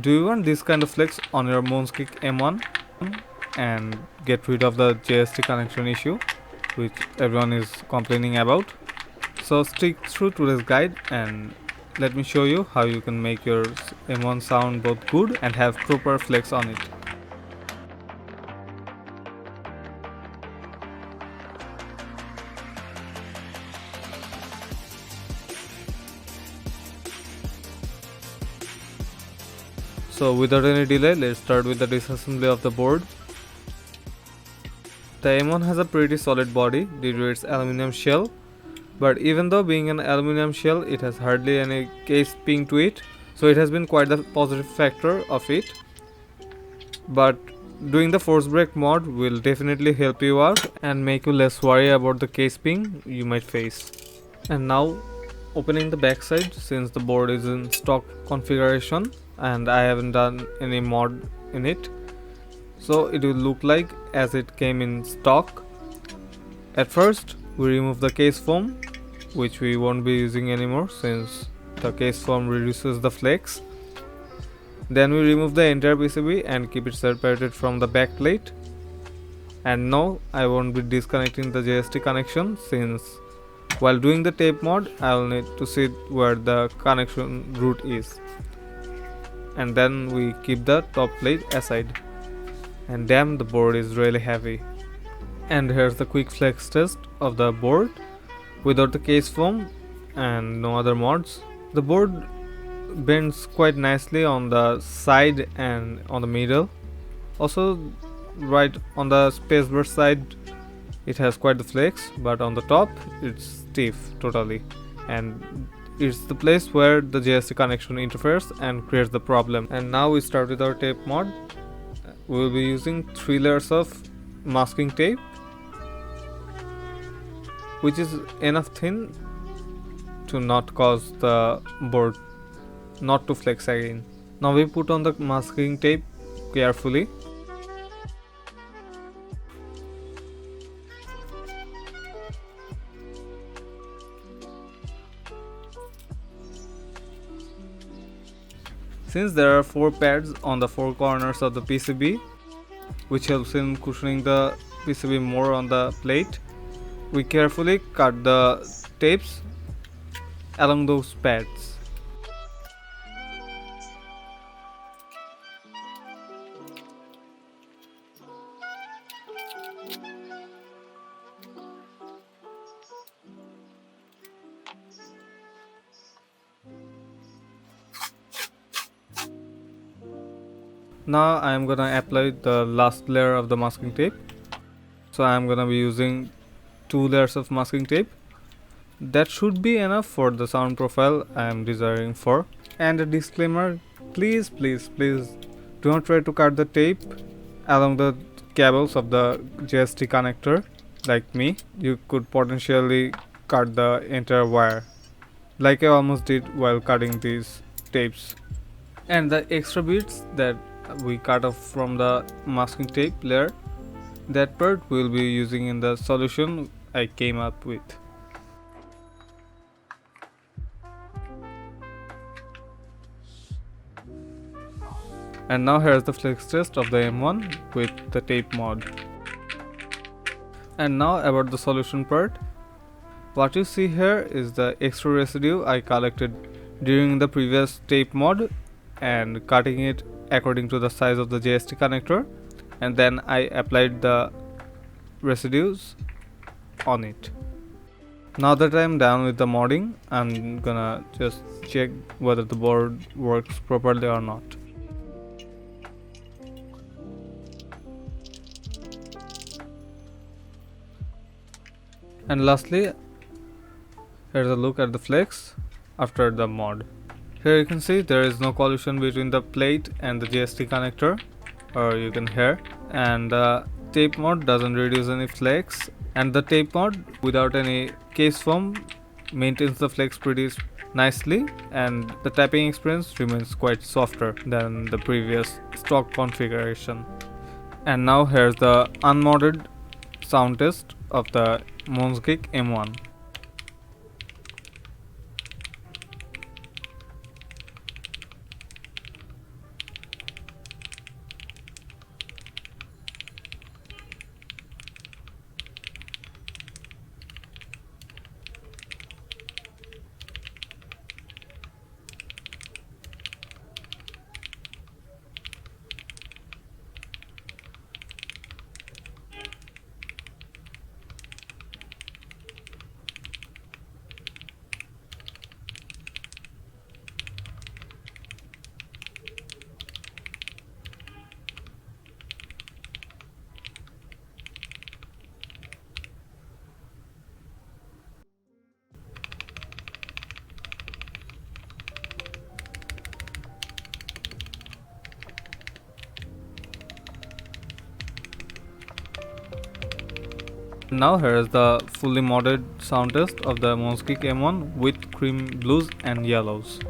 Do you want this kind of flex on your Monsgeek M1 and get rid of the JST connection issue which everyone is complaining about? So stick through today's guide and let me show you how you can make your M1 sound both good and have proper flex on it. So without any delay, let's start with the disassembly of the board. The M1 has a pretty solid body due to its aluminum shell, but even though being an aluminum shell, it has hardly any case ping to it, so it has been quite the positive factor of it. But doing the force break mod will definitely help you out and make you less worry about the case ping you might face. And now opening the backside, since the board is in stock configuration and I haven't done any mod in it, so it will look like as it came in stock. At first we remove the case foam, which we won't be using anymore since the case foam reduces the flex. Then we remove the entire PCB and keep it separated from the back plate. And now I won't be disconnecting the JST connection, since while doing the tape mod I will need to see where the connection route is. And then we keep the top plate aside. And damn, the board is really heavy. And here's the quick flex test of the board without the case foam and no other mods. The board bends quite nicely on the side and on the middle. Also right on the spacebar side it has quite the flex, but on the top it's stiff totally, and it's the place where the JST connection interferes and creates the problem. And now we start with our tape mod. We will be using 3 layers of masking tape, which is enough thin to not cause the board not to flex again. Now we put on the masking tape carefully. Since there are 4 pads on the 4 corners of the PCB, which helps in cushioning the PCB more on the plate, we carefully cut the tapes along those pads. Now I am gonna apply the last layer of the masking tape. So I am gonna be using 2 layers of masking tape. That should be enough for the sound profile I am desiring for. And a disclaimer, please do not try to cut the tape along the cables of the JST connector like me. You could potentially cut the entire wire, like I almost did while cutting these tapes. And the extra bits that we cut off from the masking tape layer, that part we will be using in the solution I came up with. And now here's the flex test of the M1 with the tape mod. And now about the solution part. What you see here is the extra residue I collected during the previous tape mod and cutting it according to the size of the JST connector, and then I applied the residues on it. Now that I am done with the modding, I'm gonna just check whether the board works properly or not. And lastly, here's a look at the flex after the mod. Here you can see there is no collision between the plate and the JST connector, or you can hear, and the tape mod doesn't reduce any flex, and the tape mod without any case foam maintains the flex pretty nicely, and the tapping experience remains quite softer than the previous stock configuration. And now here's the unmodded sound test of the Monsgeek M1. Now here is the fully modded sound test of the Monsgeek M1 with cream blues and yellows.